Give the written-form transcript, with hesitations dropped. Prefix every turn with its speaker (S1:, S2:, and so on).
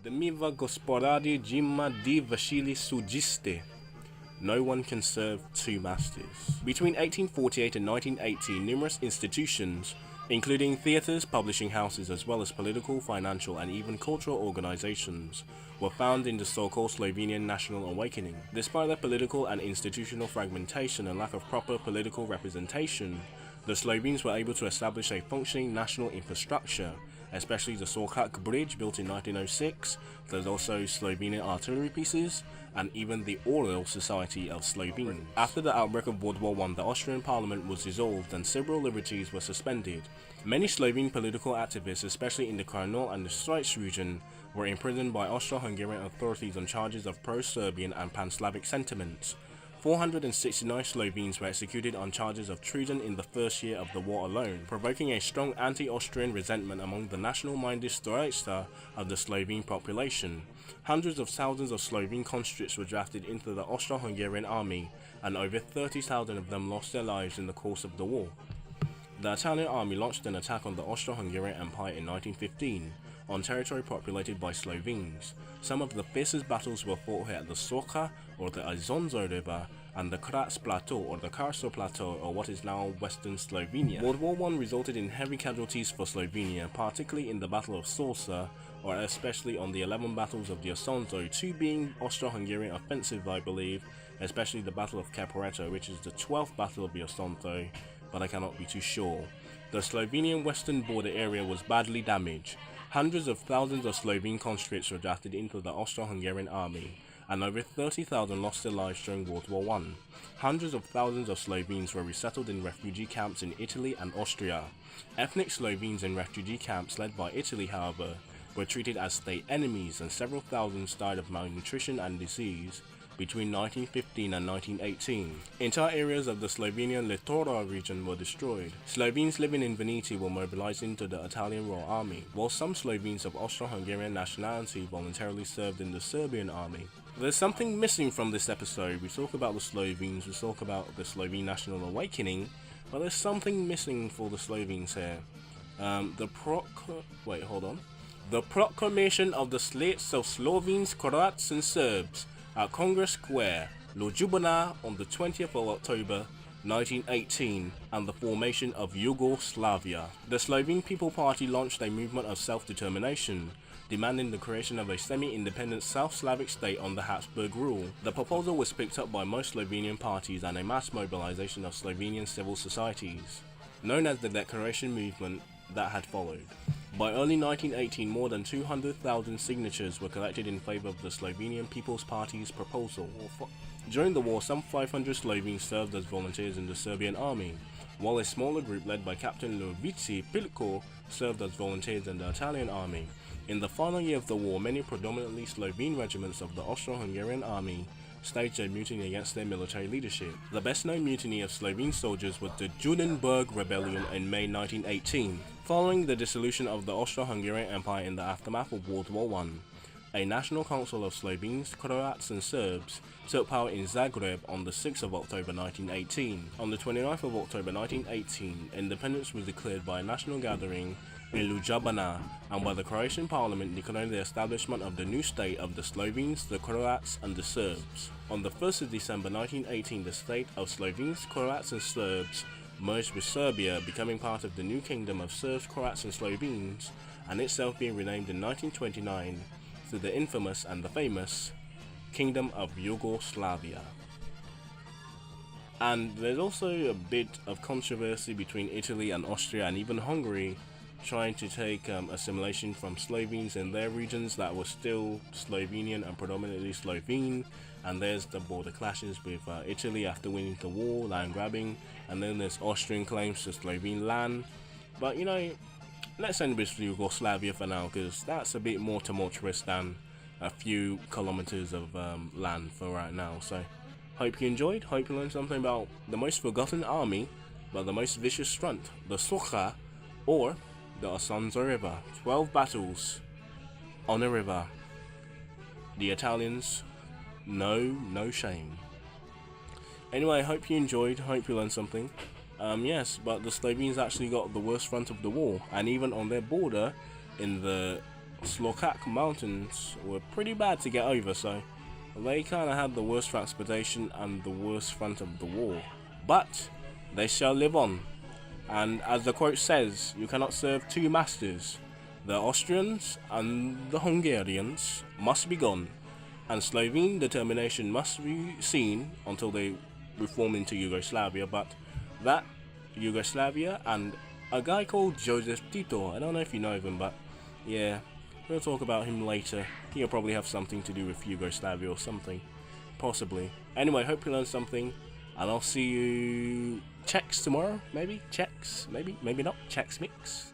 S1: Dmiva gospodari Jima di Vasili Sujiste. No one can serve two masters. Between 1848 and 1918, numerous institutions, including theatres, publishing houses, as well as political, financial, and even cultural organizations, were found in the so-called Slovenian National Awakening. Despite their political and institutional fragmentation and lack of proper political representation, the Slovenes were able to establish a functioning national infrastructure, especially the Sorkak Bridge built in 1906. There's also Slovenian artillery pieces, and even the Oral Society of Slovenes. After the outbreak of World War I, the Austrian Parliament was dissolved and civil liberties were suspended. Many Slovene political activists, especially in the Kranjol and the Straits region, were imprisoned by Austro-Hungarian authorities on charges of pro-Serbian and pan-Slavic sentiments. 469 Slovenes were executed on charges of treason in the first year of the war alone, provoking a strong anti-Austrian resentment among the national-minded Stoica of the Slovene population. Hundreds of thousands of Slovene conscripts were drafted into the Austro-Hungarian army, and over 30,000 of them lost their lives in the course of the war. The Italian army launched an attack on the Austro-Hungarian Empire in 1915, on territory populated by Slovenes. Some of the fiercest battles were fought here at the Soka, or the Izonzo River, and the Kras Plateau, or the Karso Plateau, or what is now Western Slovenia. World War I resulted in heavy casualties for Slovenia, particularly in the Battle of Sorsa, or especially on the 11 battles of the Isonzo, 2 being Austro-Hungarian offensive, I believe, especially the Battle of Caporetto, which is the 12th Battle of the Isonzo, but I cannot be too sure. The Slovenian western border area was badly damaged. Hundreds of thousands of Slovene conscripts were drafted into the Austro-Hungarian army, and over 30,000 lost their lives during World War I. Hundreds of thousands of Slovenes were resettled in refugee camps in Italy and Austria. Ethnic Slovenes in refugee camps led by Italy, however, were treated as state enemies, and several thousands died of malnutrition and disease between 1915 and 1918. Entire areas of the Slovenian Littoral region were destroyed. Slovenes living in Veneti were mobilized into the Italian Royal Army, while some Slovenes of Austro-Hungarian nationality voluntarily served in the Serbian army. There's something missing from this episode. We talk about the Slovenes, we talk about the Slovene National Awakening, but there's something missing for the Slovenes here. The proclamation of the slates of Slovenes, Croats and Serbs at Congress Square, Ljubljana, on the 20th of October 1918, and the formation of Yugoslavia. The Slovene People Party launched a movement of self-determination, demanding the creation of a semi-independent South Slavic state under Habsburg rule. The proposal was picked up by most Slovenian parties and a mass mobilization of Slovenian civil societies, known as the Declaration Movement, that had followed. By early 1918, more than 200,000 signatures were collected in favor of the Slovenian People's Party's proposal. During the war, some 500 Slovenes served as volunteers in the Serbian army, while a smaller group led by Captain Lovici Pilko served as volunteers in the Italian army. In the final year of the war, many predominantly Slovene regiments of the Austro-Hungarian army staged a mutiny against their military leadership. The best-known mutiny of Slovene soldiers was the Judenburg Rebellion in May 1918. Following the dissolution of the Austro-Hungarian Empire in the aftermath of World War I, a national council of Slovenes, Croats and Serbs took power in Zagreb on the 6th of October 1918. On the 29th of October 1918, independence was declared by a national gathering in Ljubljana, and by the Croatian Parliament declaring the establishment of the new state of the Slovenes, the Croats and the Serbs. On the 1st of December 1918, the state of Slovenes, Croats and Serbs merged with Serbia, becoming part of the new kingdom of Serbs, Croats and Slovenes, and itself being renamed in 1929 to the infamous and the famous Kingdom of Yugoslavia. And there's also a bit of controversy between Italy and Austria and even Hungary, trying to take assimilation from Slovenes in their regions that were still Slovenian and predominantly Slovene, and there's the border clashes with Italy after winning the war, land grabbing, and then there's Austrian claims to Slovene land. But you know, let's end with Yugoslavia for now, because that's a bit more tumultuous than a few kilometers of land for right now. So hope you enjoyed, hope you learned something about the most forgotten army but the most vicious front, the Socha, or the Isonzo River. 12 battles on a river. The Italians, no shame. Anyway, I hope you enjoyed, hope you learned something. Yes, but the Slovenes actually got the worst front of the war, and even on their border in the Slovak mountains were pretty bad to get over, so they kind of had the worst transportation and the worst front of the war. But they shall live on, and as the quote says, you cannot serve two masters. The Austrians and the Hungarians must be gone, and Slovene determination must be seen until they reform into Yugoslavia. But that Yugoslavia and a guy called Joseph Tito, I don't know if you know of him, but yeah, we'll talk about him later. He'll probably have something to do with Yugoslavia or something, possibly. Anyway, hope you learned something, and I'll see you Czechs tomorrow, maybe? Czechs, maybe not, Czechs mix.